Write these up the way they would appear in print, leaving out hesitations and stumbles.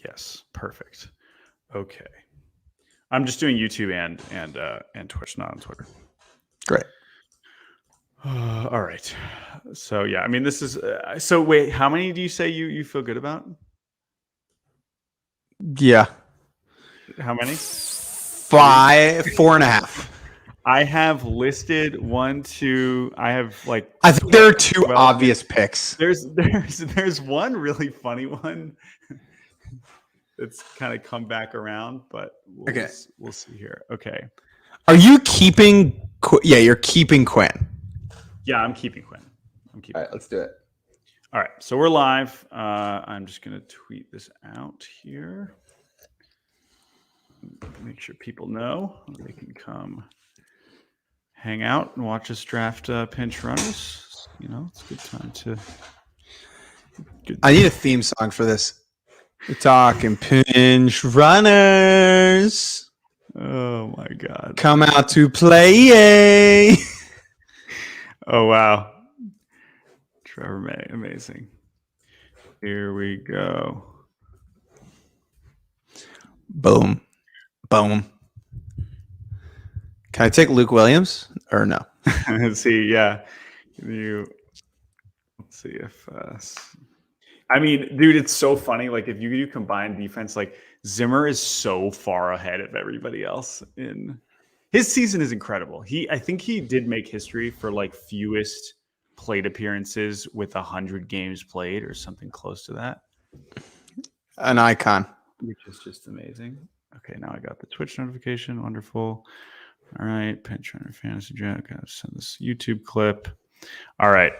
Yes, perfect. Okay. I'm just doing YouTube and Twitch, not on Twitter. Great. All right. So yeah, I mean, this is. So wait, how many do you say you feel good about? Yeah. How many? 4.5. I have listed 1, 2. I have like. I think there are two obvious picks. There's one really funny one that's kind of come back around, but we'll see here. Okay. Are you keeping? Yeah, you're keeping Quinn. Yeah, I'm keeping Quinn. All right, let's do it. All right, so we're live. I'm just going to tweet this out here. Make sure people know they can come hang out and watch us draft pinch runners. You know, it's a good time to. I need a theme song for this. We're talking pinch runners. Oh my God! Come out to play. Oh wow, Trevor May, amazing. Here we go. Boom. Boom. Can I take Luke Williams or no? Let's see. Yeah. Let's see if. I mean, dude, it's so funny. Like, if you do combined defense, like Zimmer is so far ahead of everybody else. His season is incredible. I think he did make history for like fewest plate appearances with 100 games played or something close to that. An icon. Which is just amazing. Okay, now I got the Twitch notification. Wonderful. All right, pinch runner fantasy draft. Gotta send this YouTube clip. All right,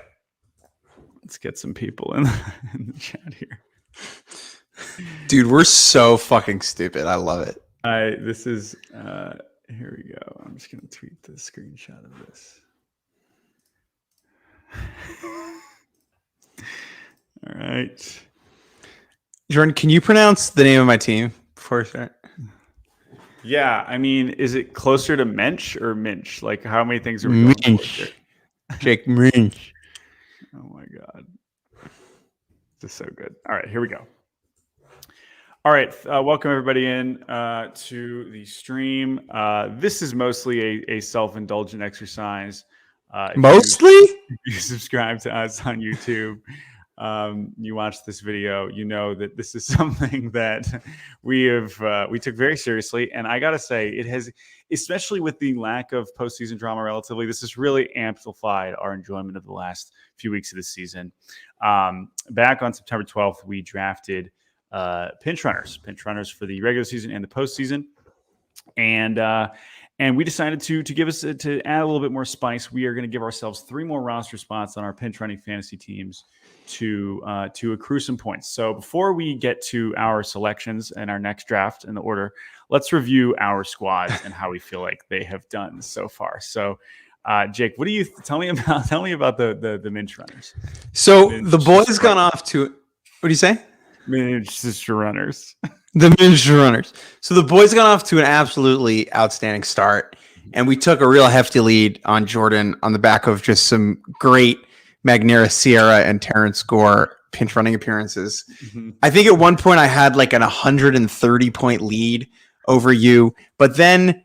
let's get some people in the chat here. Dude, we're so fucking stupid. I love it. This is here we go. I'm just gonna tweet the screenshot of this. All right. Jordan, can you pronounce the name of my team before I start? Yeah, I mean, is it closer to Mensch or Minch? Like, how many things are we going Minch. Jake Minch. Oh my God. This is so good. All right, here we go. All right, welcome everybody in to the stream. This is mostly a self-indulgent exercise. Mostly? If you subscribe to us on YouTube, you watch this video, you know that this is something that we took very seriously. And I got to say, it has, especially with the lack of postseason drama relatively, this has really amplified our enjoyment of the last few weeks of the season. Back on September 12th, we drafted pinch runners for the regular season and the postseason. And we decided to add a little bit more spice. We are going to give ourselves 3 more roster spots on our pinch running fantasy teams to accrue some points. So before we get to our selections and our next draft in the order, let's review our squads and how we feel like they have done so far. So, Jake, what do you tell me about the Minch runners? So the boys gone off to. What do you say? Minch runners. The Minch runners. So the boys got off to an absolutely outstanding start, and we took a real hefty lead on Jordan on the back of just some great Magnera, Sierra, and Terrence Gore pinch running appearances. Mm-hmm. I think at one point I had like an 130-point lead over you, but then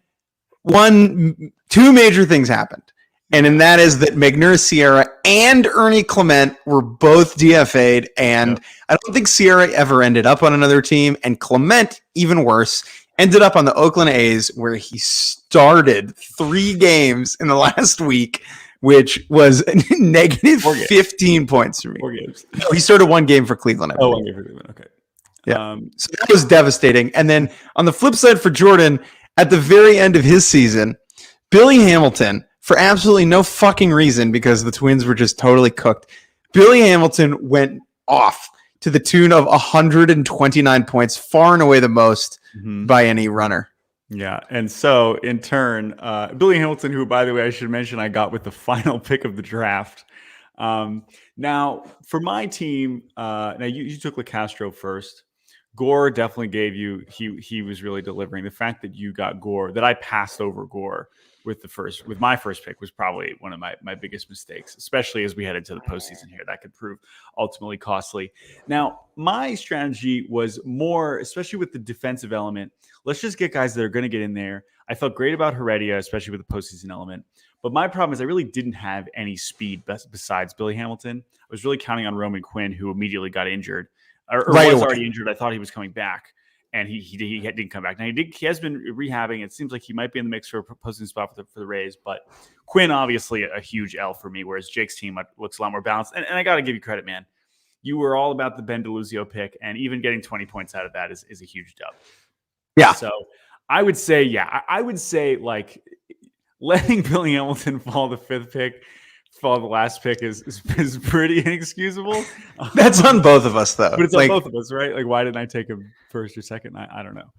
2 major things happened. And that is that Magnera, Sierra, and Ernie Clement were both DFA'd, and I don't think Sierra ever ended up on another team, and Clement, even worse, ended up on the Oakland A's, where he started 3 games in the last week, which was negative 15 points for me. 4 games. No, he started 1 game for Cleveland. 1 game for Cleveland. Okay. Yeah. So that was devastating. And then on the flip side for Jordan, at the very end of his season, Billy Hamilton, for absolutely no fucking reason, because the Twins were just totally cooked, Billy Hamilton went off to the tune of 129 points, far and away the most by any runner. Yeah, and so in turn, Billy Hamilton, who, by the way, I should mention, I got with the final pick of the draft. Now, for my team, now you took LeCastro first. Gore definitely gave you, he was really delivering. The fact that you got Gore, that I passed over Gore, with my first pick was probably one of my biggest mistakes, especially as we head into the postseason here. That could prove ultimately costly. Now, my strategy was more, especially with the defensive element, let's just get guys that are going to get in there. I felt great about Heredia, especially with the postseason element. But my problem is I really didn't have any speed besides Billy Hamilton. I was really counting on Roman Quinn, who immediately got injured or Right was away. already injured. I thought he was coming back. And he didn't come back. Now he has been rehabbing. It seems like he might be in the mix for a posting spot for the Rays. But Quinn, obviously, a huge L for me. Whereas Jake's team looks a lot more balanced. And I got to give you credit, man. You were all about the Ben DeLuzio pick, and even getting 20 points out of that is a huge dub. Yeah. So I would say, I would say like letting Billy Hamilton fall the 5th pick. The last pick is pretty inexcusable. That's on both of us, though. But it's on both of us, right? Like, why didn't I take him first or second? I don't know.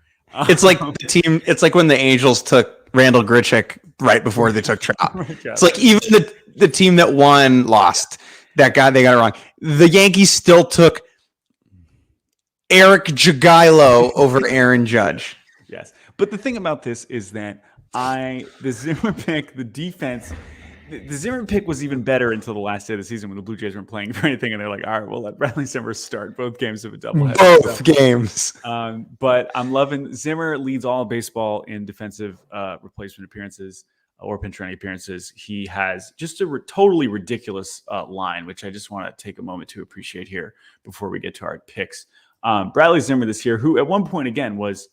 It's like the team. It's like when the Angels took Randall Grichuk right before they took Trout. It's like even the team that won lost. That guy, they got it wrong. The Yankees still took Eric Jagielo over Aaron Judge. Yes, but the thing about this is that the Zimmer pick, the defense. The Zimmerman pick was even better until the last day of the season when the Blue Jays weren't playing for anything, and they're like, "All right, we'll let Bradley Zimmer start both games of a doubleheader." Both games. But I'm loving Zimmer leads all of baseball in defensive replacement appearances or pinch running appearances. He has just a totally ridiculous line, which I just want to take a moment to appreciate here before we get to our picks. Bradley Zimmer this year, who at one point again was,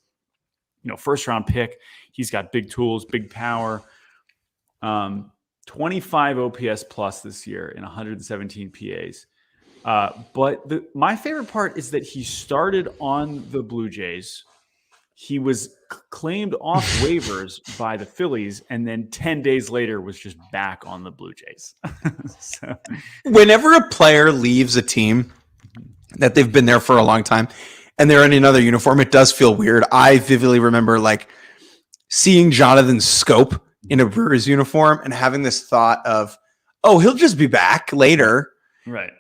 first round pick. He's got big tools, big power. 25 OPS plus this year in 117 PAs. But my favorite part is that he started on the Blue Jays. He was claimed off waivers by the Phillies, and then 10 days later was just back on the Blue Jays. So. Whenever a player leaves a team that they've been there for a long time and they're in another uniform, it does feel weird. I vividly remember seeing Jonathan Scope in a Brewers uniform and having this thought of, oh, he'll just be back later. Right.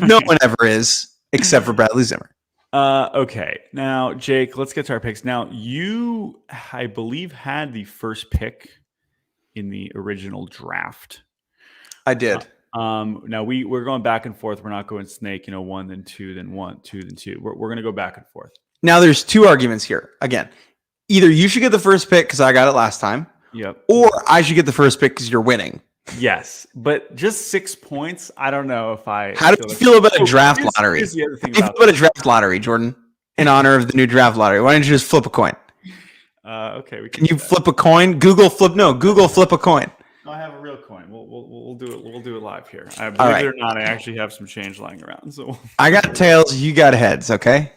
No one ever is, except for Bradley Zimmer. Okay. Now, Jake, let's get to our picks. Now, you, I believe, had the first pick in the original draft. I did. Now, we're going back and forth. We're not going snake, 1, then 2, then 1, 2, then 2. We're going to go back and forth. Now, there's two arguments here. Again, either you should get the first pick because I got it last time. Yep. Or I should get the first pick because you're winning. Yes, but just 6 points. I don't know if I. How do you feel about a draft lottery? How do you feel about a draft lottery, Jordan? In honor of the new draft lottery, why don't you just flip a coin? Okay. Can you flip a coin? Google flip a coin. I have a real coin. We'll do it. We'll do it live here. Believe it or not, I actually have some change lying around. So I got tails. You got heads. Okay.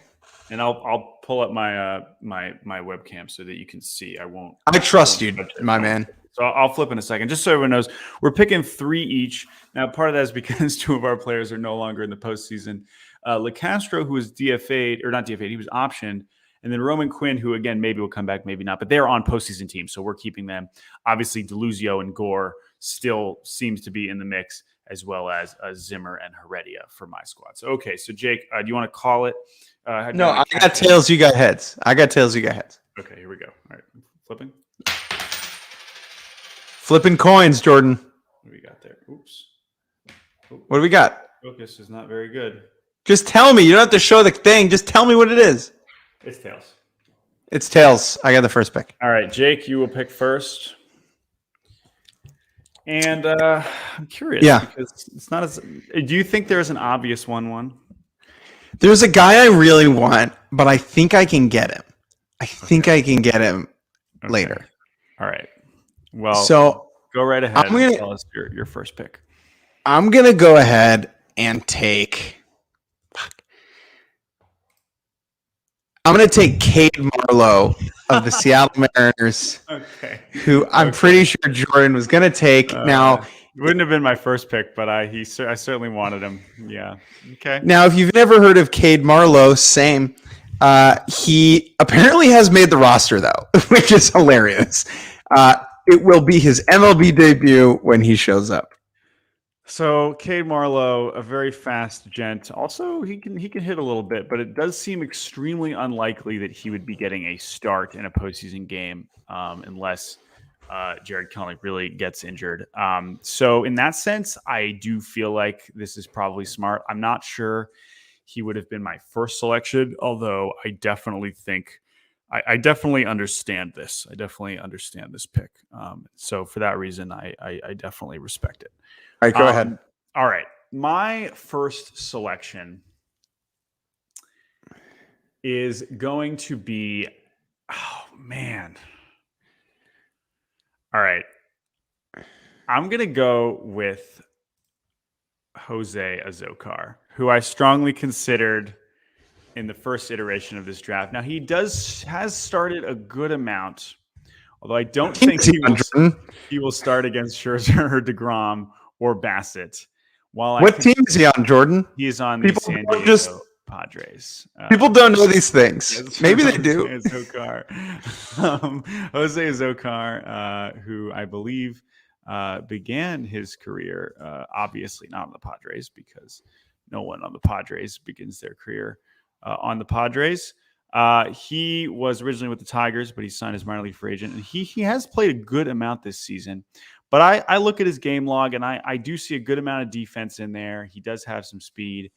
And I'll pull up my my webcam so that you can see. I trust you, my man. So I'll flip in a second, just so everyone knows. We're picking 3 each. Now, part of that is because 2 of our players are no longer in the postseason. LeCastro, who was DFA'd, or not DFA'd, he was optioned. And then Roman Quinn, who, again, maybe will come back, maybe not. But they're on postseason teams, so we're keeping them. Obviously, DeLuzio and Gore still seems to be in the mix, as well as Zimmer and Heredia for my squad. So, okay. So, Jake, do you want to call it? No, I got tails. You got heads. I got tails. You got heads. Okay, here we go. All right, flipping. Flipping coins, Jordan. What do we got there? Oops. What do we got? Focus is not very good. Just tell me. You don't have to show the thing. Just tell me what it is. It's tails. It's tails. I got the first pick. All right, Jake, you will pick first. And I'm curious. Yeah. Because it's not as. Do you think there's an obvious 1-1? There's a guy I really want, but I think I can get him. I think I can get him later. All right. Well, so go right ahead and tell us your first pick. I'm going to go ahead and take. I'm going to take Cade Marlowe of the Seattle Mariners, who I'm pretty sure Jordan was going to take. Now, it wouldn't have been my first pick, but I certainly wanted him. Yeah. Okay. Now, if you've never heard of Cade Marlowe, same. He apparently has made the roster, though, which is hilarious. It will be his MLB debut when he shows up. So Cade Marlowe, a very fast gent. Also, he can hit a little bit, but it does seem extremely unlikely that he would be getting a start in a postseason game unless Jared Kelenic really gets injured. So in that sense, I do feel like this is probably smart. I'm not sure he would have been my first selection, although I definitely think I definitely understand this. I definitely understand this pick. So for that reason, I definitely respect it. All right, go ahead. All right. My first selection is going to be, oh man. All right. I'm going to go with Jose Azocar, who I strongly considered in the first iteration of this draft. Now he has started a good amount, although I don't think he will start against Scherzer or DeGrom or Bassett. What team is he on, Jordan? He is on the San Diego Padres. People don't know these things. Maybe they do. Azocar. Jose Azocar, who I believe began his career, obviously not on the Padres, because no one on the Padres begins their career on the Padres. He was originally with the Tigers, but he signed as minor league free agent, and he has played a good amount this season. But I look at his game log, and I do see a good amount of defense in there. He does have some speed,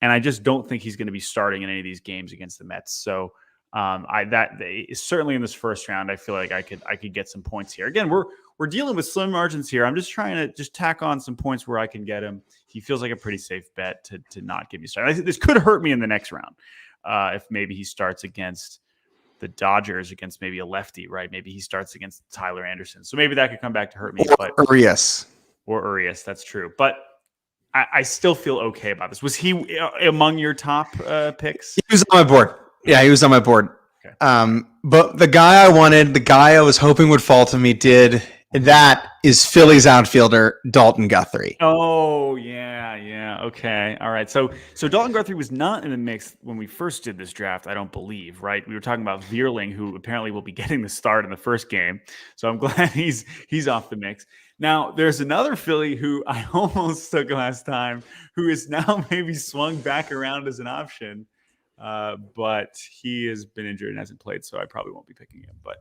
and I just don't think he's going to be starting in any of these games against the Mets. So certainly in this first round, I feel like I could get some points here. Again, we're dealing with slim margins here. I'm just trying to just tack on some points where I can get him. He feels like a pretty safe bet to not give me a start. I think this could hurt me in the next round if maybe he starts against the Dodgers, against maybe a lefty, right? Maybe he starts against Tyler Anderson. So maybe that could come back to hurt me. Or Urias, that's true. But I still feel okay about this. Was he among your top picks? He was on my board. Yeah, he was on my board. Okay. But the guy I wanted, the guy I was hoping would fall to me did. That is Phillies outfielder Dalton Guthrie. Oh, yeah. Okay. All right. So Dalton Guthrie was not in the mix when we first did this draft, I don't believe, right? We were talking about Vierling, who apparently will be getting the start in the first game. So I'm glad he's off the mix. Now, there's another Philly who I almost took last time, who is now maybe swung back around as an option. But he has been injured and hasn't played, so I probably won't be picking him. But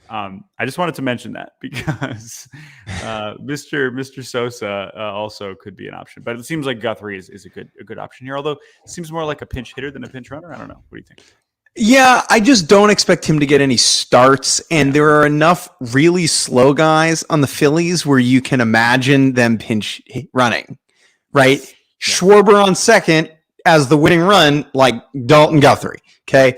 I just wanted to mention that because Mr. Sosa also could be an option. But it seems like Guthrie is a good option here, although it seems more like a pinch hitter than a pinch runner. I don't know. What do you think? Yeah, I just don't expect him to get any starts. And there are enough really slow guys on the Phillies where you can imagine them pinch running, right? Yeah. Schwarber on second as the winning run, like Dalton Guthrie. Okay.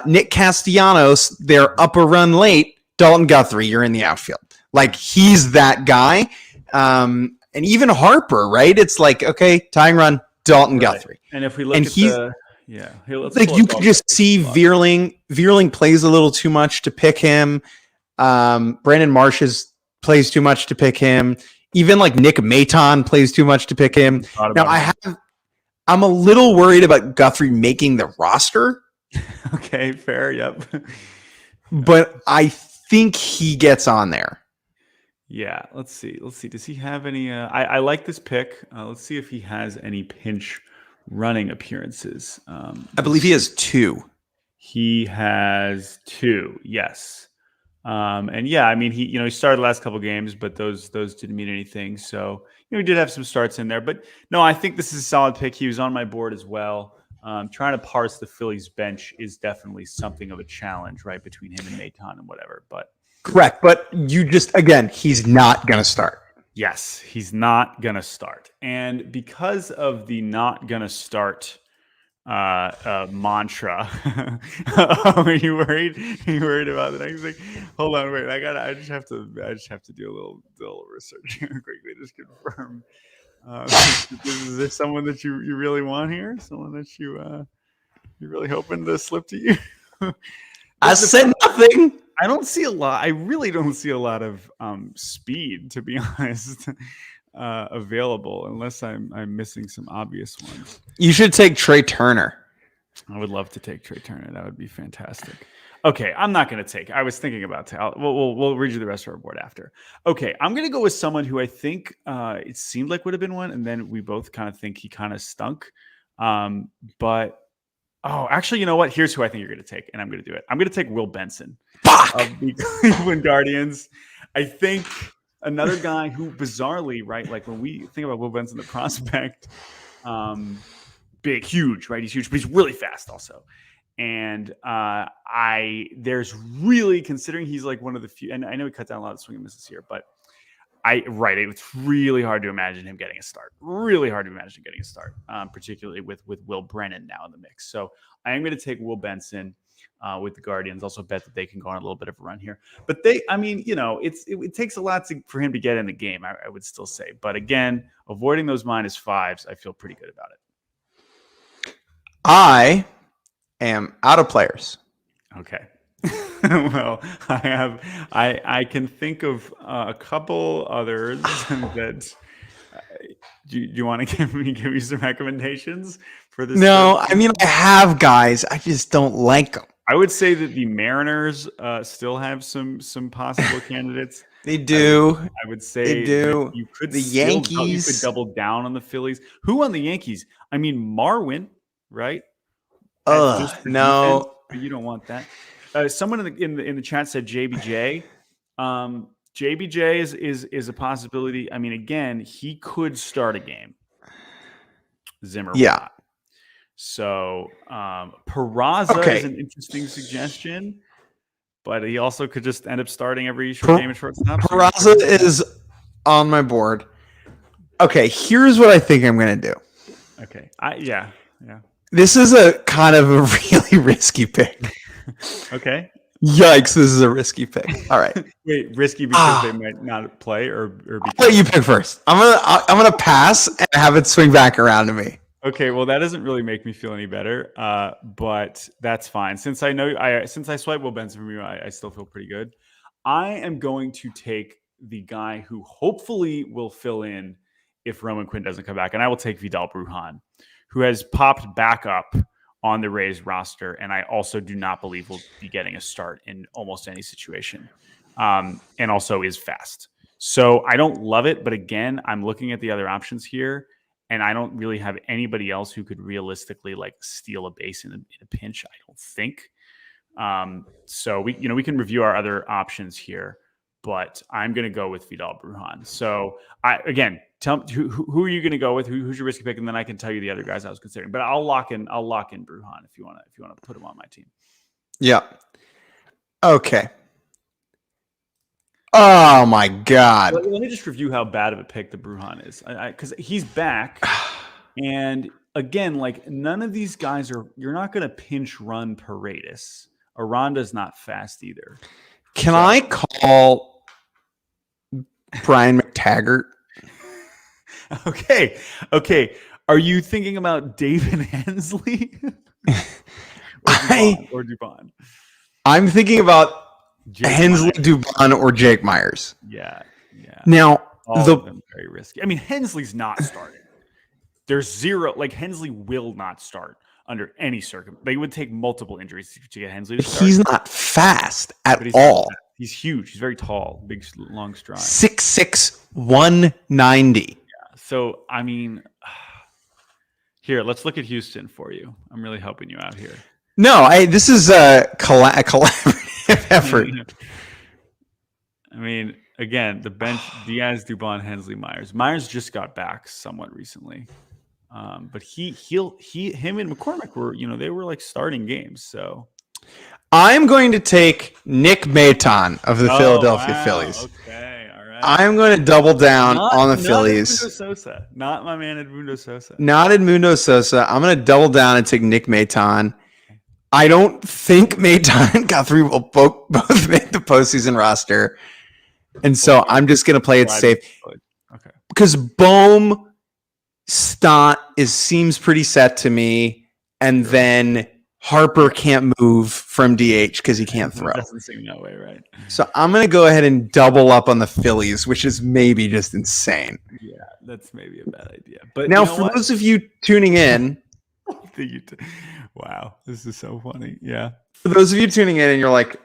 Nick Castellanos, they're up a run late. Dalton Guthrie, you're in the outfield. Like, he's that guy. And even Harper, right? It's like, okay, tying run, Dalton Guthrie. And if we look at you could just see Vierling plays a little too much to pick him. Brandon Marsh plays too much to pick him. Even like Nick Maton plays too much to pick him. Now, I'm a little worried about Guthrie making the roster. Okay, fair. Yep. But I think he gets on there. Yeah, let's see. Does he have any? I like this pick. Let's see if he has any pinch running appearances. I believe he has 2. He has 2. Yes. And yeah, I mean, he started the last couple games, but those didn't mean anything. So he did have some starts in there. But no, I think this is a solid pick. He was on my board as well. Trying to parse the Phillies bench is definitely something of a challenge, right, between him and Maton and whatever. But correct. But he's not going to start. Yes, he's not going to start. And because of the not going to start mantra, are you worried? Are you worried about the next thing? Hold on, wait. I just have to do a little research here quickly. Just confirm. Is there someone that you really want here? Someone that you're really hoping to slip to you? I said nothing. I don't see a lot. I really don't see a lot of speed, to be honest, available, unless I'm missing some obvious ones. You should take Trey Turner. I would love to take Trey Turner. That would be fantastic. Okay, I'm not going to take. I was thinking about. We'll read you the rest of our board after. Okay, I'm going to go with someone who I think it seemed like would have been one, and then we both kind of think he kind of stunk. But actually, you know what? Here's who I think you're going to take, and I'm going to do it. I'm going to take Will Benson of the Cleveland Guardians. I think another guy who bizarrely, right, like when we think about Will Benson, the prospect, big, huge, right? He's huge, but he's really fast also. And there's really, considering he's like one of the few, and I know he cut down a lot of swing and misses here, but it's really hard to imagine him getting a start. Really hard to imagine getting a start, particularly with Will Brennan now in the mix. So I am going to take Will Benson with the Guardians. Also bet that they can go on a little bit of a run here. But it takes a lot for him to get in the game, I would still say. But again, avoiding those -5s, I feel pretty good about it. I am out of players. Okay. Well, I can think of a couple others that. Do you want to give me some recommendations for this? No, I mean I have guys. I just don't like them. I would say that the Mariners still have some possible candidates. They do. I would say they do. You could the Yankees. You could double down on the Phillies. Who on the Yankees? I mean Marwin, right? No. Defense, but you don't want that. Someone in the chat said JBJ. JBJ is a possibility. I mean, again, he could start a game. Zimmer, will not. So Peraza is an interesting suggestion, but he also could just end up starting every short game at shortstop. Peraza is on my board. Okay, here's what I think I'm going to do. Okay, yeah. This is a kind of a really risky pick. Okay. Yikes! This is a risky pick. All right. Wait, risky because they might not play, or because I'll let you pick first. I'm gonna pass and have it swing back around to me. Okay. Well, that doesn't really make me feel any better, but that's fine. Since I swiped Will Benson from you, I still feel pretty good. I am going to take the guy who hopefully will fill in if Roman Quinn doesn't come back, and I will take Vidal Brujan, who has popped back up on the Rays roster, and I also do not believe will be getting a start in almost any situation, and also is fast. So I don't love it, but again, I'm looking at the other options here, and I don't really have anybody else who could realistically like steal a base in a pinch. I don't think. So we can review our other options here, but I'm going to go with Vidal Brujan. So tell me who are you going to go with? Who's your risky pick? And then I can tell you the other guys I was considering. But I'll lock in Brujan if you want to put him on my team. Yeah. Okay. Oh my God. Let me just review how bad of a pick the Brujan is, because he's back, and again, like none of these guys you're not going to pinch run Paredes. Aranda's not fast either. Can I call Brian McTaggart? Okay. Are you thinking about David Hensley or Dubon? I'm thinking about Hensley, Dubon, or Jake Myers. Yeah. Now, all of them very risky. I mean, Hensley's not starting. There's zero. Like Hensley will not start under any circumstance. They would take multiple injuries to get Hensley to start. He's not fast at all. He's huge. He's very tall, big, long stride. 6'6", 190. Yeah. So, I mean, here, let's look at Houston for you. I'm really helping you out here. No, this is a collaborative effort. I mean, again, the bench: Diaz, Dubon, Hensley, Myers. Myers just got back somewhat recently, but him and McCormick were, they were like starting games. So I'm going to take Nick Maton of the Philadelphia Phillies. Okay, all right. I'm going to double down on the Phillies. Edmundo Sosa, not my man Edmundo Sosa. Not Edmundo Sosa. I'm going to double down and take Nick Maton. I don't think Maton got through. Both made the postseason roster, and so I'm just going to play it safe. Okay. Because Bohm Stott seems pretty set to me, and then Harper can't move from DH because he can't throw. It doesn't seem that way, right? So I'm going to go ahead and double up on the Phillies, which is maybe just insane. Yeah, that's maybe a bad idea. But now, for those of you tuning in, wow, this is so funny. Yeah. For those of you tuning in and you're like,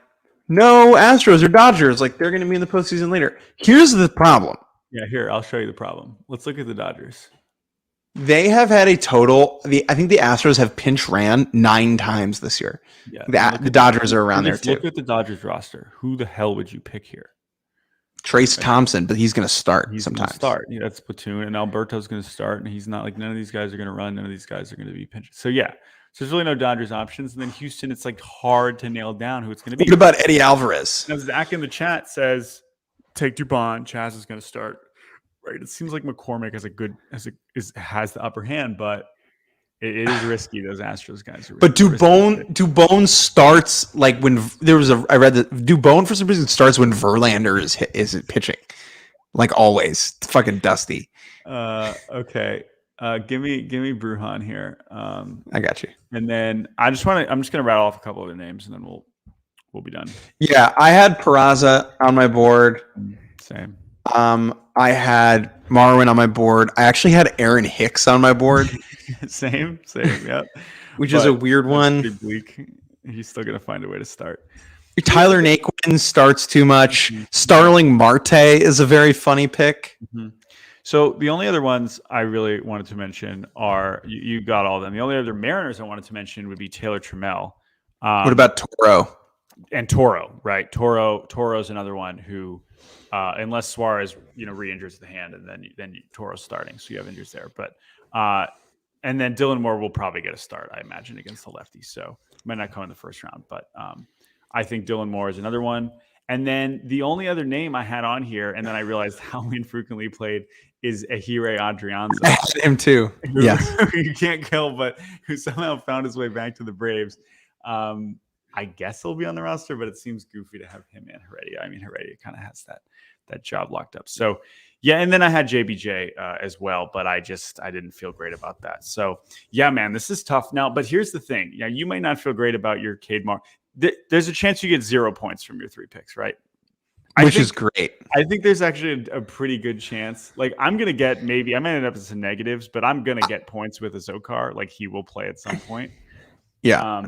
no, Astros or Dodgers, like they're going to be in the postseason later. Here's the problem. Yeah, here, I'll show you the problem. Let's look at the Dodgers. They have had a total. I think the Astros have pinch ran 9 times this year. Yeah, the Dodgers are around there too. Look at the Dodgers roster. Who the hell would you pick here? Trace Thompson, but he's going to start He's sometimes. Going to start. Yeah, that's platoon, and Alberto's going to start, and he's not like none of these guys are going to run. None of these guys are going to be pinches. So yeah, so there's really no Dodgers options. And then Houston, it's like hard to nail down who it's going to be. What about Eddie Alvarez? Now Zach in the chat says take Dubon. Chaz is going to start. Right. It seems like McCormick has the upper hand, but it is risky. Those Astros guys are risky. But Dubon starts like when I read that Dubon for some reason starts when Verlander is pitching, like always. It's fucking dusty. Okay. Give me Brujan here. I got you. And then I'm just gonna rattle off a couple of the names, and then we'll be done. Yeah, I had Peraza on my board. Same. I had Marwin on my board. I actually had Aaron Hicks on my board. same. Yep. Which is a weird one. Pretty bleak. He's still gonna find a way to start. Tyler Naquin starts too much. Starling Marte is a very funny pick. Mm-hmm. So the only other ones I really wanted to mention are you got all of them. The only other Mariners I wanted to mention would be Taylor Trammell. What about Toro? And Toro, right? Toro's another one who, unless Suarez, re-injures the hand, and then Toro's starting, so you have injuries there. But and then Dylan Moore will probably get a start, I imagine, against the lefties. So might not come in the first round, but I think Dylan Moore is another one. And then the only other name I had on here, and then I realized how infrequently played, is Ehire Adrianza. I had him too. Yes. You can't kill, but who somehow found his way back to the Braves. I guess he'll be on the roster, but it seems goofy to have him and Heredia. I mean, Heredia kind of has that job locked up. So yeah, and then I had JBJ as well, but I didn't feel great about that. So yeah, man, this is tough now. But here's the thing: you might not feel great about your Cade Mar. There's a chance you get 0 points from your 3 picks, right? Which is great. I think there's actually a pretty good chance. Like I might end up with some negatives, but I'm gonna get points with Azokar. Like he will play at some point. Yeah.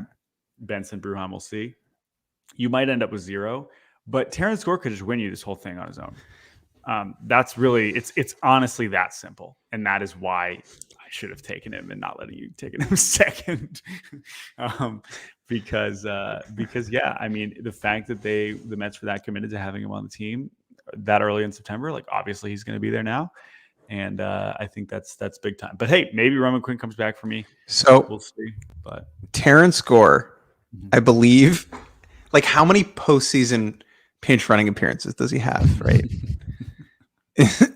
Benson Brujan, we'll see. You might end up with 0, but Terrence Gore could just win you this whole thing on his own. That's really it's honestly that simple, and that is why I should have taken him and not letting you take him second. Because yeah, I mean the fact that the Mets were that committed to having him on the team that early in September, like obviously he's going to be there now, and I think that's big time. But hey, maybe Roman Quinn comes back for me. So we'll see. But Terrence Gore, I believe, like how many postseason pinch running appearances does he have? Right,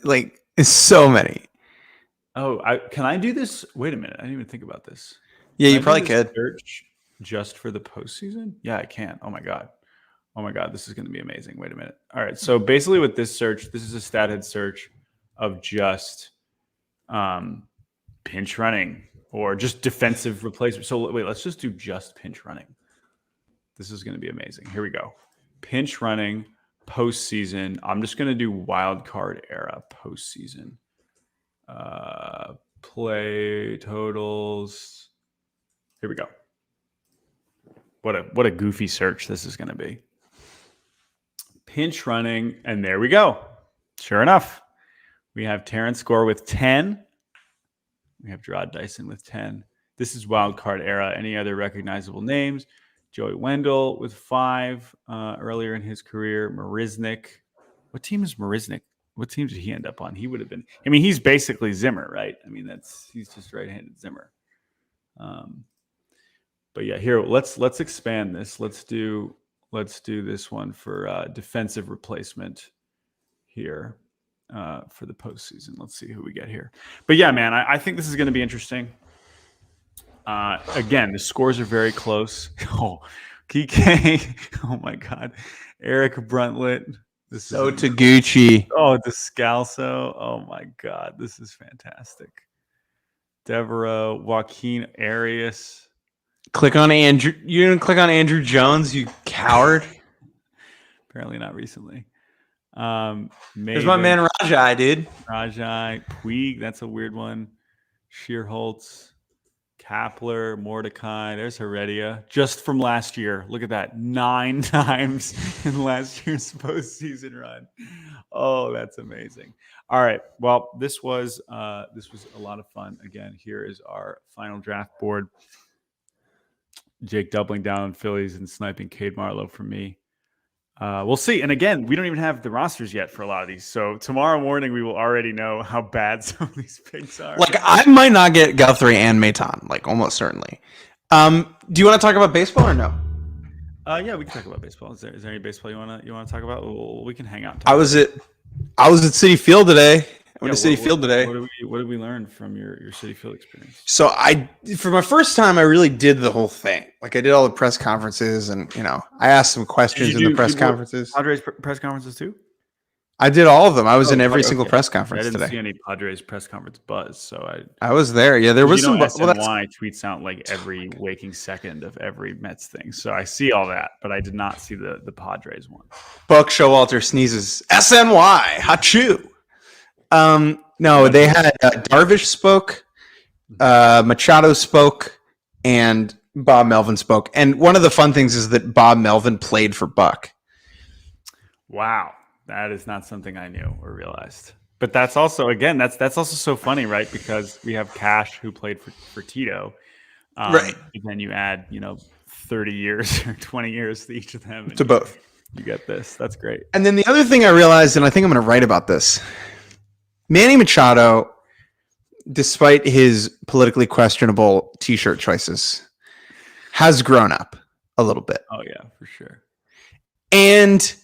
like it's so many. Oh, can I do this? Wait a minute, I didn't even think about this. Yeah, you probably could. Search just for the postseason? Yeah, I can. Oh my god, this is going to be amazing. Wait a minute. All right, so basically with this search, this is a stathead search of just pinch running or just defensive replacement. So wait, let's just do just pinch running. This is going to be amazing. Here we go. Pinch running postseason. I'm just going to do wild card era postseason. Play totals. Here we go. What a goofy search this is going to be. Pinch running, and there we go. Sure enough, we have Terrence Gore with 10. We have Gerard Dyson with 10. This is wild card era. Any other recognizable names? Joey Wendell with 5 earlier in his career. Marisnik. What team is Marisnik? What team did he end up on? He would have been. I mean, he's basically Zimmer, right? I mean, he's just right-handed Zimmer. But yeah, here let's expand this. Let's do this one for defensive replacement here for the postseason. Let's see who we get here. But yeah, man, I think this is going to be interesting. Again, the scores are very close. Oh, Kike. Oh my God, Eric Bruntlett. This is Taguchi. Oh, Descalso. Oh my God, this is fantastic. Devereaux, Joaquin Arias. Click on Andrew. You didn't click on Andrew Jones, you coward. Apparently not recently. There's my man Rajai, dude. Rajai, Puig. That's a weird one. Shearholtz, Kapler, Mordecai. There's Heredia. Just from last year. Look at that. 9 times in last year's postseason run. Oh, that's amazing. All right. Well, this was a lot of fun. Again, here is our final draft board. Jake doubling down on Phillies and sniping Cade Marlowe for me. We'll see. And again, we don't even have the rosters yet for a lot of these. So tomorrow morning, we will already know how bad some of these picks are. Like, I might not get Guthrie and Maton, like almost certainly. Do you want to talk about baseball or no? Yeah, we can talk about baseball. Is there any baseball you wanna talk about? We can hang out. And I was at Citi Field today. I went to Citi Field today. What did we learn from your Citi Field experience? So for my first time, I really did the whole thing. Like, I did all the press conferences, and I asked some questions in the press conferences. Padres press conferences too? I did all of them. I was in every single press conference today. I didn't see any Padres press conference buzz, so I was there. Yeah, there was some. SNY tweets out like every waking second of every Mets thing, so I see all that, but I did not see the Padres one. Buck Showalter sneezes. SNY, hachu. No, they had Darvish spoke, Machado spoke, and Bob Melvin spoke. And one of the fun things is that Bob Melvin played for Buck. Wow. That is not something I knew or realized. But that's also, again, that's also so funny, right? Because we have Cash who played for Tito. Right. And then you add, 30 years or 20 years to each of them. To both. You get this. That's great. And then the other thing I realized, and I think I'm going to write about this, Manny Machado, despite his politically questionable T-shirt choices, has grown up a little bit. Oh, yeah, for sure. And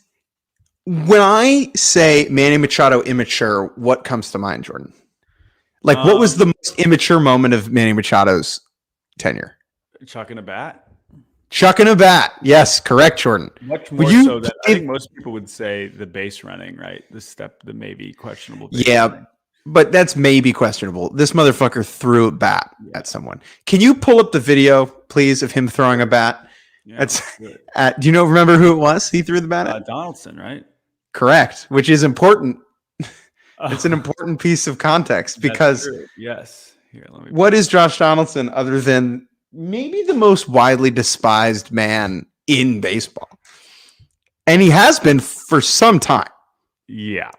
when I say Manny Machado immature, what comes to mind, Jordan? Like, what was the most immature moment of Manny Machado's tenure? Chucking a bat. Chucking a bat. Yes, correct, Jordan. Much more so that I think most people would say the base running, right? The maybe questionable base running. But that's maybe questionable. This motherfucker threw a bat at someone. Can you pull up the video, please, of him throwing a bat? Yeah, do you remember who it was he threw the bat at? Donaldson, right? Correct, which is important. It's an important piece of context because yes. Here, what is Josh Donaldson other than maybe the most widely despised man in baseball? And he has been for some time. Yeah.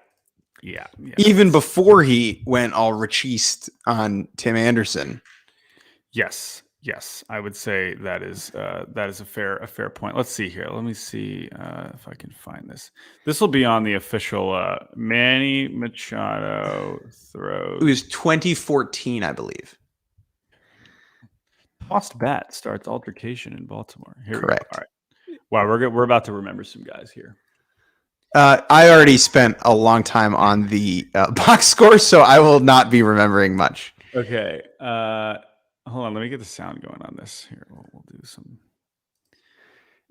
Even before he went all racist on Tim Anderson. Yes, I would say that is a fair point. Let's see here. Let me see if I can find this. This will be on the official Manny Machado throws. It was 2014, I believe. Tossed bat starts altercation in Baltimore. Correct. All right. Wow, we're about to remember some guys here. I already spent a long time on the box score, so I will not be remembering much. Okay. Hold on, let me get the sound going on this. Here, we'll do some.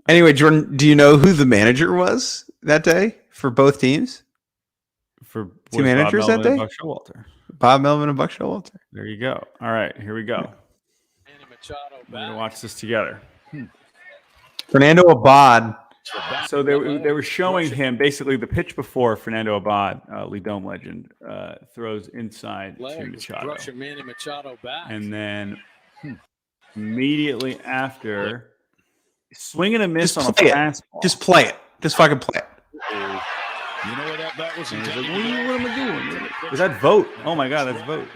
Anyway, Jordan, do you know who the manager was that day for both teams? For two managers that day? Buck Showalter. Bob Melvin and Buck Showalter. There you go. All right, here we go. We're going to watch this together. Fernando Abad. So they were showing him basically the pitch before Fernando Abad, Lidom legend, throws inside to Machado. And then immediately after, swing and a miss on a fastball. Just play it. Just fucking play it. You know what that bat was intended? What am I doing? Was that Vote? Oh my God, that's Vote.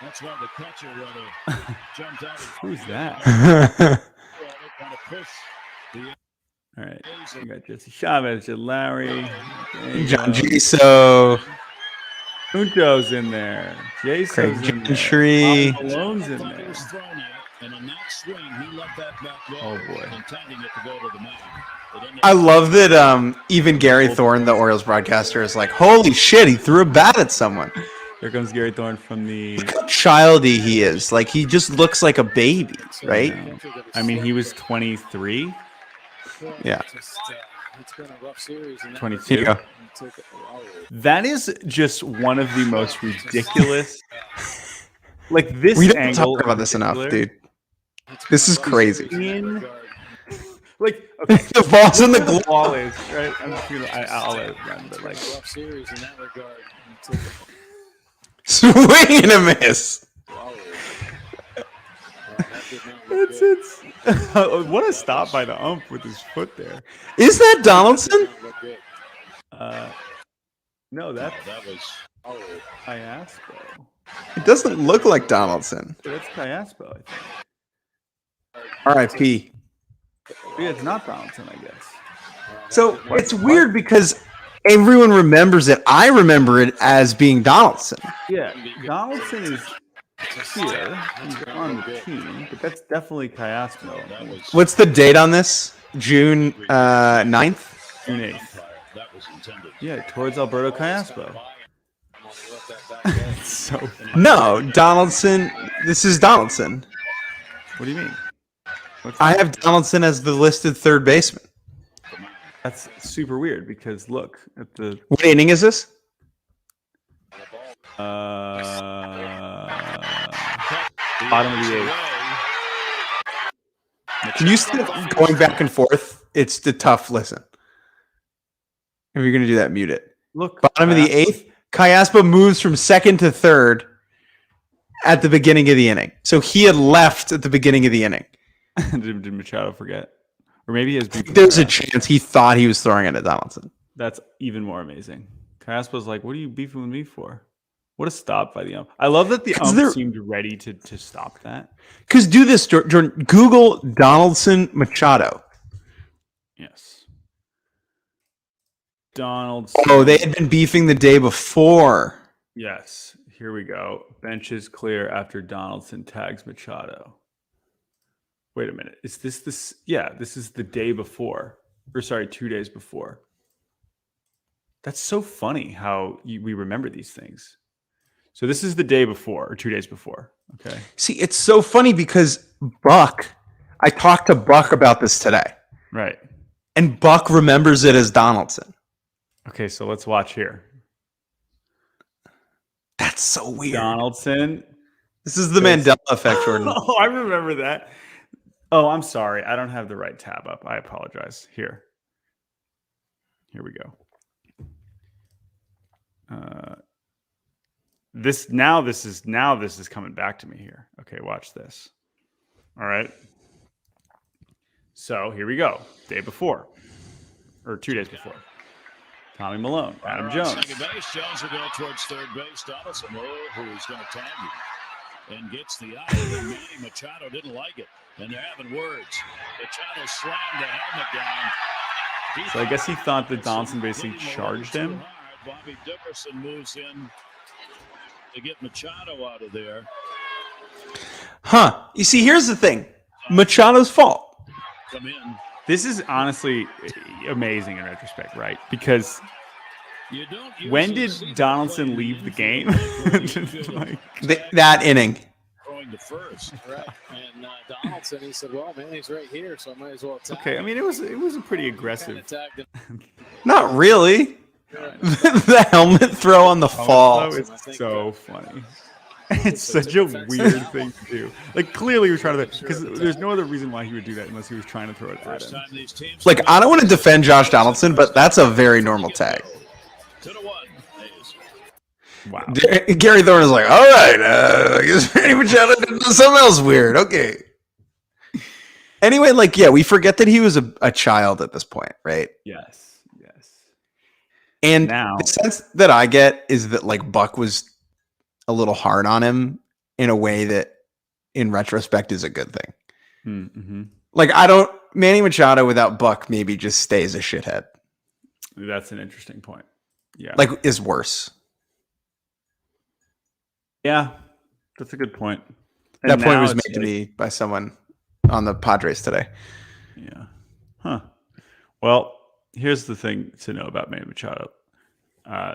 That's why the catcher rather jumped out. Who's that? All right, we got Jesse Chavez, Jed Lowry, John Giso, Junto's in there, Jason's in there, Malone's in there. Oh boy! I love that. Even Gary Thorne, the Orioles broadcaster, is like, "Holy shit, he threw a bat at someone." Here comes Gary Thorne from the. Look how childy he is. Like, he just looks like a baby, right? I mean, he was 23. Yeah. It's been a rough series. 22. Here you go. That is just one of the most ridiculous. Like this. We don't angle talk about this enough, dude. This is crazy. Like okay, the ball's in the glove. Ball is right. I'll let it run, but like rough series in that regard. Swing and a miss. It's what a stop by the ump with his foot there. Is that Donaldson? No, that was Cayaspo. It doesn't look like Donaldson. That's Cayaspo, I think. R.I.P. Yeah, it's not Donaldson, I guess. So it's weird because everyone remembers it. I remember it as being Donaldson. Yeah, Donaldson is here. He's on the team, but that's definitely Cayaspo. What's the date on this? June 9th? June 8th. That was intended. Yeah, towards Alberto Cayaspo. It's so funny. No, Donaldson. This is Donaldson. What do you mean? What's I have Donaldson as the listed third baseman. That's super weird because look at the What inning is this? bottom of the 8th. Can you stop going back and forth? It's the tough listen. If you're going to do that, mute it. Look, Bottom of the 8th, Cayaspo moves from second to third at the beginning of the inning. So he had left at the beginning of the inning. Did Machado forget? Or maybe he has beef with There's a Cayaspo. chance he thought he was throwing it at Donaldson. That's even more amazing. Cayaspo's like, what are you beefing with me for? What a stop by the ump. I love that the ump seemed ready to stop that. Because do this, Jordan. Google Donaldson Machado. Yes. Donaldson. Oh, they had been beefing the day before. Yes. Here we go. Bench is clear after Donaldson tags Machado. Wait a minute. Is this? Yeah, this is the day before. Or sorry, 2 days before. That's so funny how we remember these things. So this is the day before or 2 days before. Okay. See, it's so funny because Buck, I talked to Buck about this today, Right. and Buck remembers it as Donaldson. Okay, so let's watch here. That's so weird. Donaldson. This is the Mandela effect, Jordan. Oh, I remember that. Oh, I'm sorry. I don't have the right tab up. I apologize. Here we go. This is coming back to me here. Okay, watch this. All right. So here we go. Day before, or 2 days before. Tommy Malone, Adam Jones. Second base, Jones will go towards third base. Donaldson, who's going to tag you, and gets the out. And Manny Machado didn't like it, and they're having words. Machado slammed the helmet down. So I guess he thought that Donaldson basically charged him. Bobby Dickerson moves in to get Machado out of there. Huh. You see, here's the thing. Machado's fault. Come in. This is honestly amazing in retrospect, right? Because You don't when usually did see Donaldson that leave the game? Like, That inning. throwing to first. Right. And Donaldson, he said, well, man, he's right here, so I might as well tag okay, I mean it was a pretty Kind aggressive. of tagged him. Not really. The helmet throw on the fall. Oh, it's so funny. It's such a weird thing to do. Like clearly he was trying to, because there's no other reason why he would do that unless he was trying to throw it at First him. time these teams Like, I don't want to defend Josh Donaldson, but that's a very normal tag. 2-1. Hayes. Wow. Gary Thorne is like, all right, I guess Manny Machado did something else weird. Okay. Anyway, like, yeah, we forget that he was a child at this point, right? Yes. Yes. And Now- the sense that I get is that, like, Buck was a little hard on him in a way that, in retrospect, is a good thing. Mm-hmm. Like, Manny Machado without Buck maybe just stays a shithead. That's an interesting point. Yeah. Like, is worse. Yeah. That's a good point. That And point now was it's made to like- me by someone on the Padres today. Yeah. Huh. Well, here's the thing to know about Manny Machado.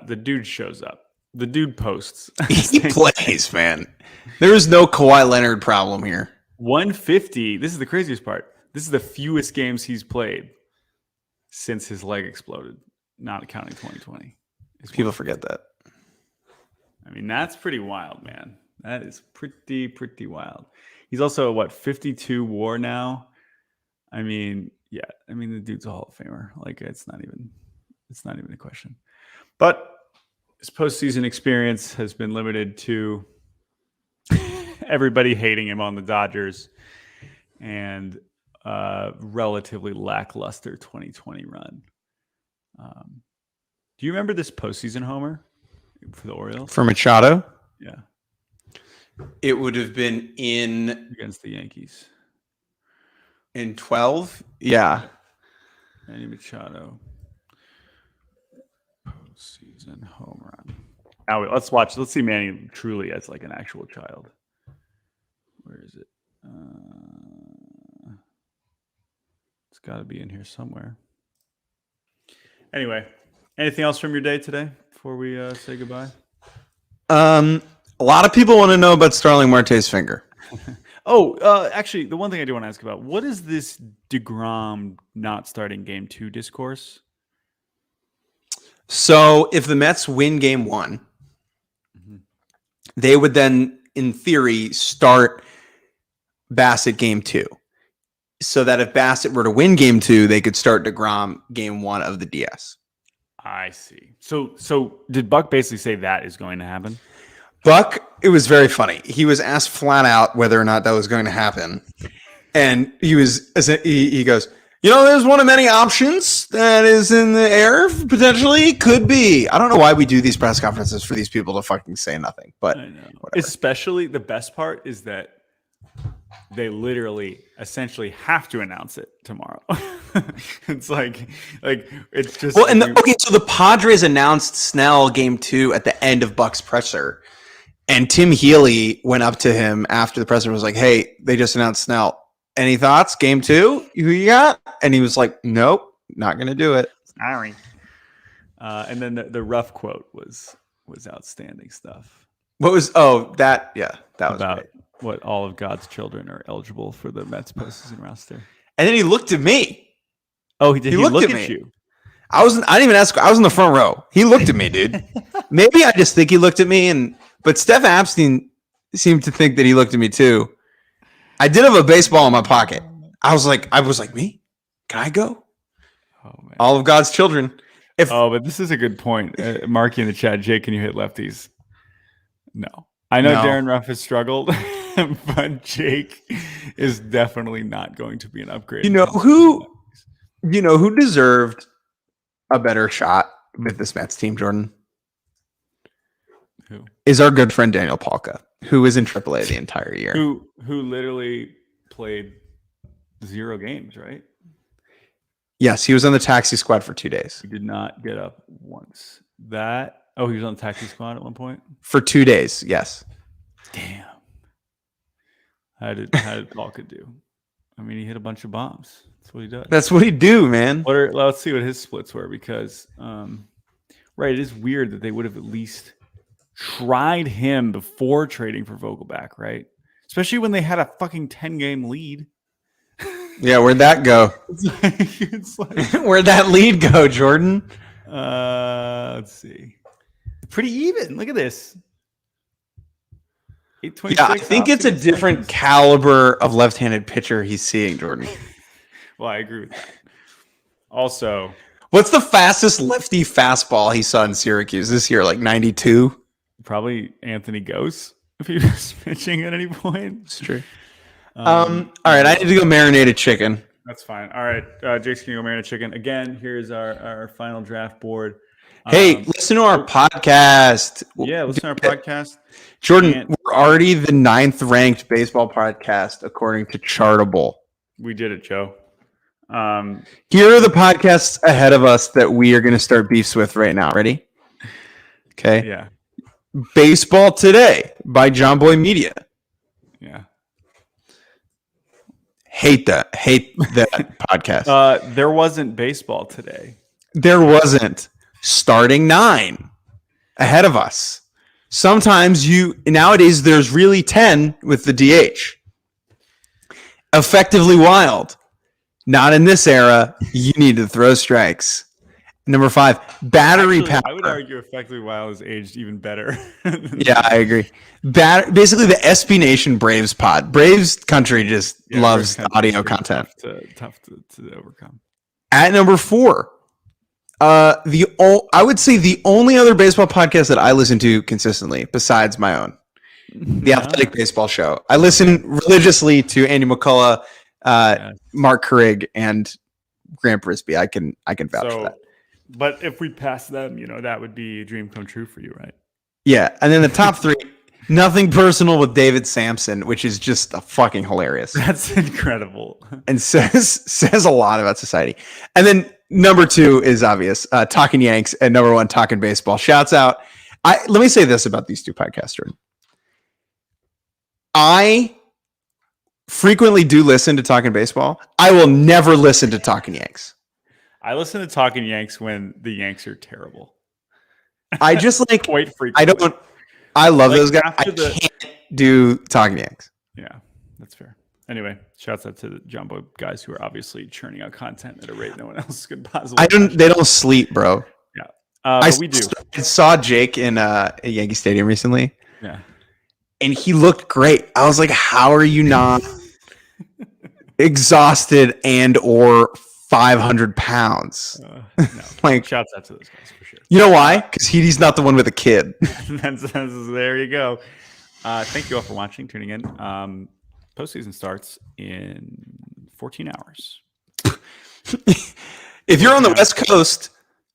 The dude shows up. The dude posts. He plays, man. There is no Kawhi Leonard problem here. 150. This is the craziest part. This is the fewest games he's played since his leg exploded, not counting 2020. People forget that. I mean, that's pretty wild, man. That is pretty wild. He's also what, 52 WAR now? I mean, yeah. I mean, the dude's a Hall of Famer. Like, it's not even a question. But his postseason experience has been limited to everybody hating him on the Dodgers and relatively lackluster 2020 run. Do you remember this postseason homer for the Orioles? For Machado, Yeah, it would have been in against the Yankees. 12. Yeah. Manny Machado. Postseason home run. Now let's watch. Let's see Manny truly as like an actual child. Where is it? It's got to be in here somewhere. Anyway, anything else from your day today before we say goodbye? A lot of people want to know about Starling Marte's finger. Actually, the one thing I do want to ask about, what is this DeGrom not starting game 2 discourse? So if the Mets win game 1, they would then, in theory, start Bassett game 2. So that if Bassett were to win game 2, they could start DeGrom game 1 of the DS. I see. So did Buck basically say that is going to happen? Buck, it was very funny. He was asked flat out whether or not that was going to happen. And he goes, there's one of many options that is in the air, potentially. Could be. I don't know why we do these press conferences for these people to fucking say nothing. But I know. Whatever. Especially the best part is that they literally essentially have to announce it tomorrow. It's like it's just so the Padres announced Snell game 2 at the end of Buck's presser, and Tim Healy went up to him after the presser and was like, "Hey, they just announced Snell. Any thoughts? Game 2? Who you got?" And he was like, "Nope, not gonna do it." Sorry. And then the rough quote was outstanding stuff. What was? Oh, that was about great. What all of God's children are eligible for the Mets postseason roster. And then he looked at me. Oh, he looked at me. You. I didn't even ask. I was in the front row. He looked at me, dude. Maybe I just think he looked at me, but Steph Epstein seemed to think that he looked at me too. I did have a baseball in my pocket. I was like, me? Can I go? Oh man, all of God's children. But this is a good point. Marky in the chat, Jake, can you hit lefties? No. I know Darren Ruff has struggled, but Jake is definitely not going to be an upgrade. You know who deserved a better shot with this Mets team, Jordan? Who? Is our good friend Daniel Palka, who was in AAA the entire year. Who literally played 0 games, right? Yes, he was on the taxi squad for 2 days. He did not get up once. He was on the taxi squad at one point? For 2 days, yes. Damn. How did Palka do? I mean, he hit a bunch of bombs. That's what he does. That's what he do, man. Let's see what his splits were, because it is weird that they would have at least tried him before trading for Vogelback, right? Especially when they had a fucking 10-game lead. Yeah, where'd that go? It's like Where'd that lead go, Jordan? Let's see. Pretty even. Look at this. Yeah, I think it's a different caliber of left-handed pitcher he's seeing, Jordan. Well, I agree with that. Also, what's the fastest lefty fastball he saw in Syracuse this year? Like 92? Probably Anthony Gose, if he was pitching at any point. It's true. All right, I need to go marinate a chicken. That's fine. All right, Jake's going to go marinate chicken. Again, here's our final draft board. Hey, listen to our podcast. Yeah, listen to our podcast. Jordan, we're already the 9th ranked baseball podcast according to Chartable. We did it, Joe. Here are the podcasts ahead of us that we are going to start beefs with right now. Ready? Okay. Yeah. Baseball Today by John Boy Media. Yeah. Hate that podcast. There wasn't baseball today. There wasn't. Starting 9 ahead of us. Sometimes nowadays there's really 10 with the DH. Effectively Wild. Not in this era. You need to throw strikes. Number 5, Battery Power. I would argue Effectively Wild has aged even better. Yeah, I agree. Basically the SB Nation Braves pod. Braves country just loves audio content. Tough to overcome. At number 4, I would say the only other baseball podcast that I listen to consistently, besides my own, the Athletic Baseball Show. I listen religiously to Andy McCullough, Mark Carrig, and Grant Brisbee. I can vouch for that. But if we pass them, that would be a dream come true for you, right? Yeah, and then the top 3, Nothing Personal with David Sampson, which is just fucking hilarious. That's incredible. And says a lot about society. And then Number 2 is obvious. Talking Yanks, and number 1, Talking Baseball. Shouts out. Let me say this about these two podcasts, Jordan. I frequently do listen to Talking Baseball. I will never listen to Talking Yanks. I listen to Talking Yanks when the Yanks are terrible. I just like quite frequently. I love Like, those guys. I can't do Talking Yanks. Yeah, that's fair. Anyway, shouts out to the Jumbo guys who are obviously churning out content at a rate no one else could possibly. They don't sleep, bro. Yeah, but we do. I saw Jake in a Yankee Stadium recently. Yeah, and he looked great. I was like, how are you not exhausted and or 500 pounds? No. Like, shouts out to those guys for sure. You know why? Because he's not the one with a kid. There you go. Thank you all for watching, tuning in. Postseason starts in 14 hours. If you're on the West Coast,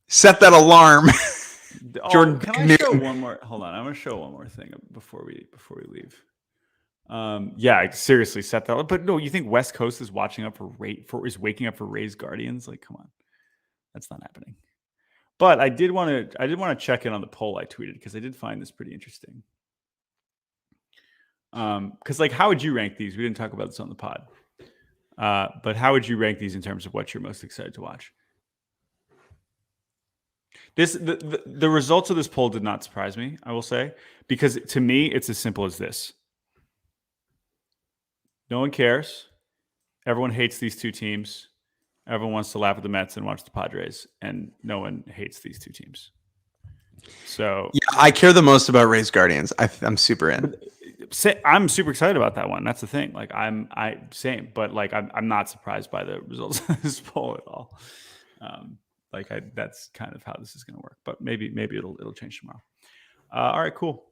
set that alarm. Jordan, can I show one more? Hold on, I'm gonna show one more thing before we leave. Yeah, seriously, set that. But no, you think West Coast is waking up for Rays Guardians? Like, come on, that's not happening. But I did want to check in on the poll I tweeted because I did find this pretty interesting. Because like, how would you rank these? We didn't talk about this on the pod. But how would you rank these in terms of what you're most excited to watch? The results of this poll did not surprise me, I will say, because to me, it's as simple as this. No one cares. Everyone hates these two teams. Everyone wants to laugh at the Mets and watch the Padres, and no one hates these two teams. So yeah, I care the most about Rays Guardians. I'm super in. I'm super excited about that one. That's the thing. Like same, but like I'm not surprised by the results of this poll at all. That's kind of how this is going to work. But maybe it'll change tomorrow. All right, cool.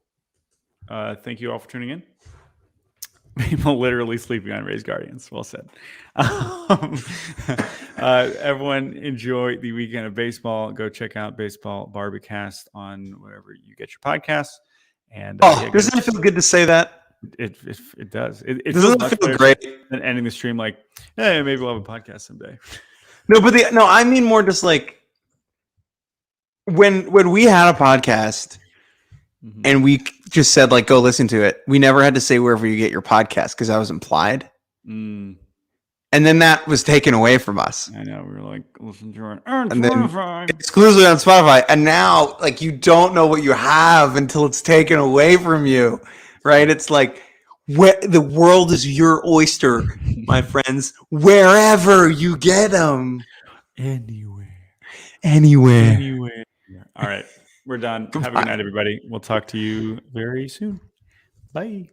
Thank you all for tuning in. People literally sleeping on Rays Guardians. Well said. Everyone enjoy the weekend of baseball. Go check out Baseball Barbacast on wherever you get your podcasts. And doesn't it feel good to say that? It does. It doesn't feels feel great than ending the stream like, hey, maybe we'll have a podcast someday. No, but I mean more just like when we had a podcast. Mm-hmm. And we just said, like, go listen to it. We never had to say wherever you get your podcast because that was implied. And then that was taken away from us. I know. We were like, listen to it. And then exclusively on Spotify. And now, like, you don't know what you have until it's taken away from you, right? It's like the world is your oyster, my friends, wherever you get them. Anywhere. All right. We're done. Have a good night, everybody. We'll talk to you very soon. Bye.